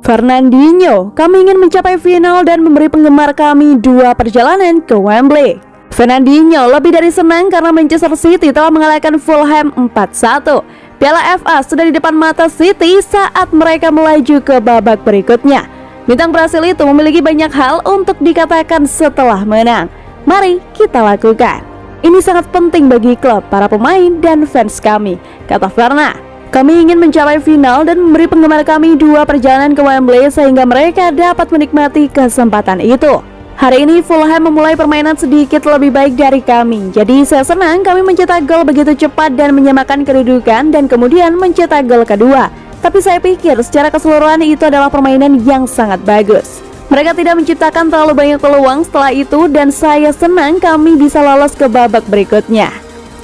Fernandinho, kami ingin mencapai final dan memberi penggemar kami 2 perjalanan ke Wembley. Fernandinho lebih dari senang karena Manchester City telah mengalahkan Fulham 4-1. Piala FA sudah di depan mata City saat mereka melaju ke babak berikutnya. Bintang Brasil itu memiliki banyak hal untuk dikatakan setelah menang. Mari kita lakukan. Ini sangat penting bagi klub, para pemain, dan fans kami, kata Verna. Kami ingin mencapai final dan memberi penggemar kami 2 perjalanan ke Wembley sehingga mereka dapat menikmati kesempatan itu. Hari ini Fulham memulai permainan sedikit lebih baik dari kami. Jadi saya senang kami mencetak gol begitu cepat dan menyamakan kedudukan dan kemudian mencetak gol kedua. Tapi saya pikir secara keseluruhan itu adalah permainan yang sangat bagus. Mereka tidak menciptakan terlalu banyak peluang setelah itu dan saya senang kami bisa lolos ke babak berikutnya.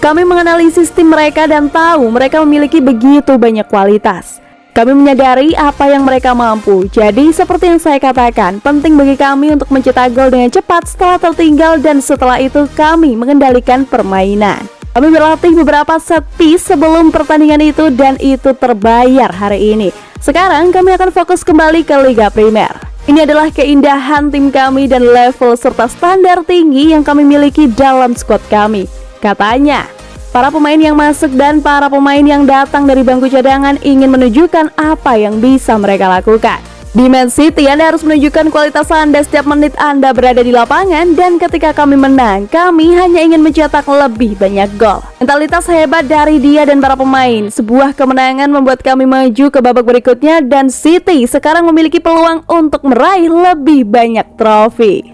Kami menganalisis tim mereka dan tahu mereka memiliki begitu banyak kualitas. Kami menyadari apa yang mereka mampu. Jadi seperti yang saya katakan, penting bagi kami untuk mencetak gol dengan cepat setelah tertinggal dan setelah itu kami mengendalikan permainan. Kami berlatih beberapa set piece sebelum pertandingan itu dan itu terbayar hari ini. Sekarang kami akan fokus kembali ke Liga Primer. Ini adalah keindahan tim kami dan level serta standar tinggi yang kami miliki dalam skuad kami, katanya. Para pemain yang masuk dan para pemain yang datang dari bangku cadangan ingin menunjukkan apa yang bisa mereka lakukan. Di Man City, Anda harus menunjukkan kualitas Anda setiap menit Anda berada di lapangan dan ketika kami menang, kami hanya ingin mencetak lebih banyak gol. Mentalitas hebat dari dia dan para pemain. Sebuah kemenangan membuat kami maju ke babak berikutnya dan City sekarang memiliki peluang untuk meraih lebih banyak trofi.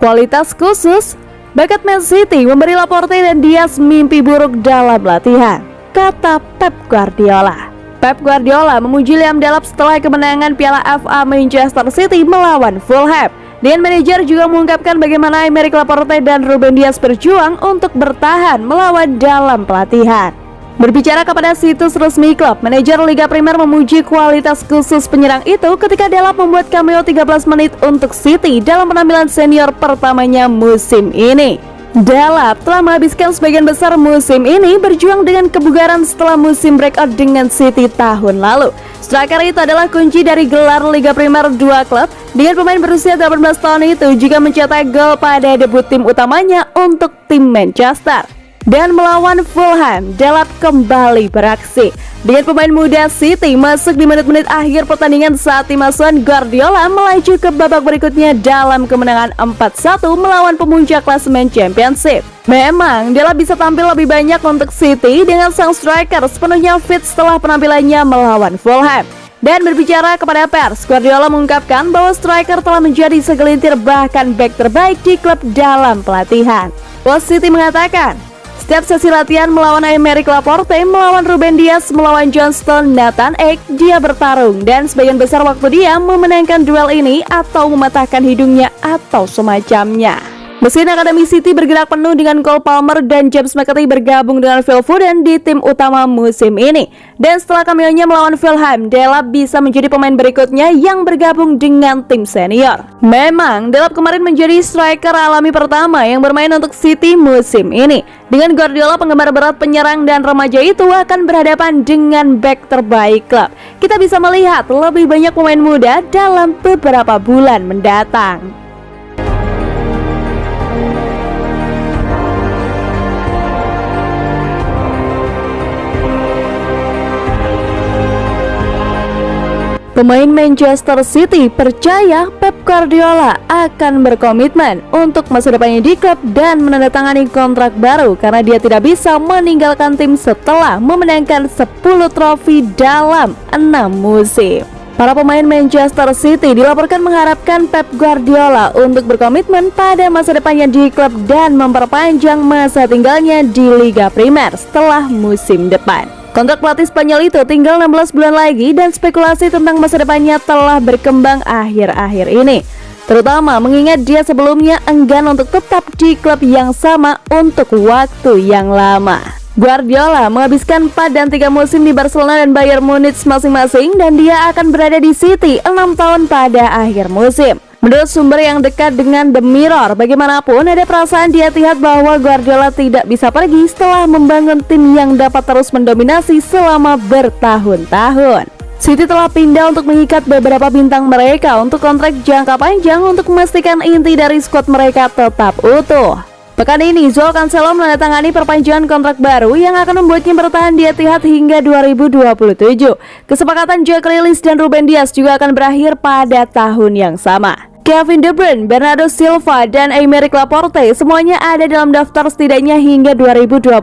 Kualitas khusus, bakat Man City memberi Laporte dan Diaz mimpi buruk dalam latihan, kata Pep Guardiola. Pep Guardiola memuji Liam Delap setelah kemenangan Piala FA Manchester City melawan Fulham. Dan manajer juga mengungkapkan bagaimana Aymeric Laporte dan Ruben Dias berjuang untuk bertahan melawan dalam pelatihan. Berbicara kepada situs resmi klub, manajer Liga Primer memuji kualitas khusus penyerang itu ketika Delap membuat cameo 13 menit untuk City dalam penampilan senior pertamanya musim ini. Delap telah menghabiskan sebagian besar musim ini berjuang dengan kebugaran setelah musim breakout dengan City tahun lalu. Striker itu adalah kunci dari gelar Liga Primer 2 klub. Dengan pemain berusia 18 tahun itu juga mencetak gol pada debut tim utamanya untuk tim Manchester. Dan melawan Fulham, Delap kembali beraksi. Dengan pemain muda City masuk di menit-menit akhir pertandingan saat tim asuhan Guardiola melaju ke babak berikutnya dalam kemenangan 4-1 melawan pemuncak klasemen Championship. Memang Delap bisa tampil lebih banyak untuk City dengan sang striker sepenuhnya fit setelah penampilannya melawan Fulham. Dan berbicara kepada pers, Guardiola mengungkapkan bahwa striker telah menjadi segelintir bahkan back terbaik di klub dalam pelatihan. Bos City mengatakan, setiap sesi latihan melawan Aymeric Laporte, melawan Ruben Dias, melawan Johnston, Nathan Ake, dia bertarung dan sebagian besar waktu dia memenangkan duel ini atau mematahkan hidungnya atau semacamnya. Mesin Akademi City bergerak penuh dengan Cole Palmer dan James McAtee bergabung dengan Phil Foden di tim utama musim ini. Dan setelah cameo-nya melawan Fulham, Delap bisa menjadi pemain berikutnya yang bergabung dengan tim senior. Memang, Delap kemarin menjadi striker alami pertama yang bermain untuk City musim ini. Dengan Guardiola, penggemar berat penyerang dan remaja itu akan berhadapan dengan back terbaik klub. Kita bisa melihat lebih banyak pemain muda dalam beberapa bulan mendatang. Pemain Manchester City percaya Pep Guardiola akan berkomitmen untuk masa depannya di klub dan menandatangani kontrak baru karena dia tidak bisa meninggalkan tim setelah memenangkan 10 trofi dalam 6 musim. Para pemain Manchester City dilaporkan mengharapkan Pep Guardiola untuk berkomitmen pada masa depannya di klub dan memperpanjang masa tinggalnya di Liga Primer setelah musim depan. Kontrak pelatih Spanyol itu tinggal 16 bulan lagi dan spekulasi tentang masa depannya telah berkembang akhir-akhir ini. Terutama mengingat dia sebelumnya enggan untuk tetap di klub yang sama untuk waktu yang lama. Guardiola menghabiskan 4 dan 3 musim di Barcelona dan Bayern Munich masing-masing dan dia akan berada di City 6 tahun pada akhir musim. Menurut sumber yang dekat dengan The Mirror, bagaimanapun ada perasaan di Etihad bahwa Guardiola tidak bisa pergi setelah membangun tim yang dapat terus mendominasi selama bertahun-tahun. City telah pindah untuk mengikat beberapa bintang mereka untuk kontrak jangka panjang untuk memastikan inti dari skuad mereka tetap utuh. Pekan ini, Joao Cancelo menandatangani perpanjangan kontrak baru yang akan membuatnya bertahan di Etihad hingga 2027. Kesepakatan Jack Grealish dan Ruben Dias juga akan berakhir pada tahun yang sama. Kevin De Bruyne, Bernardo Silva, dan Aymeric Laporte semuanya ada dalam daftar setidaknya hingga 2025.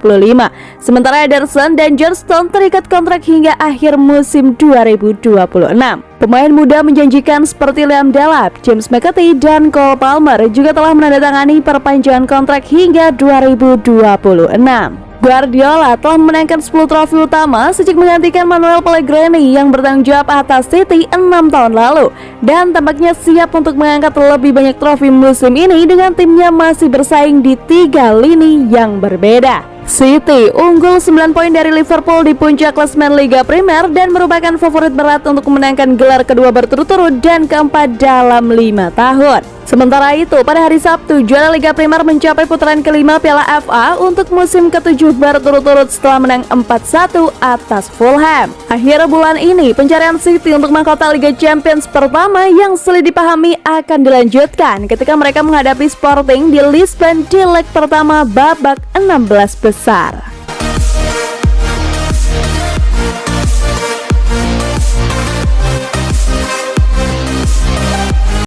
Sementara Ederson dan John Stones terikat kontrak hingga akhir musim 2026. Pemain muda menjanjikan seperti Liam Delap, James McAtee, dan Cole Palmer juga telah menandatangani perpanjangan kontrak hingga 2026. Guardiola telah memenangkan 10 trofi utama sejak menggantikan Manuel Pellegrini yang bertanggung jawab atas City 6 tahun lalu, dan tampaknya siap untuk mengangkat lebih banyak trofi musim ini dengan timnya masih bersaing di 3 lini yang berbeda. City unggul 9 poin dari Liverpool di puncak klasemen Liga Primer dan merupakan favorit berat untuk memenangkan gelar kedua berturut-turut dan keempat dalam 5 tahun. Sementara itu, pada hari Sabtu, juara Liga Primer mencapai putaran kelima Piala FA untuk musim ke-7 berturut-turut setelah menang 4-1 atas Fulham. Akhir bulan ini, pencarian City untuk mahkota Liga Champions pertama yang sulit dipahami akan dilanjutkan ketika mereka menghadapi Sporting di Lisbon di leg pertama babak 16 besar.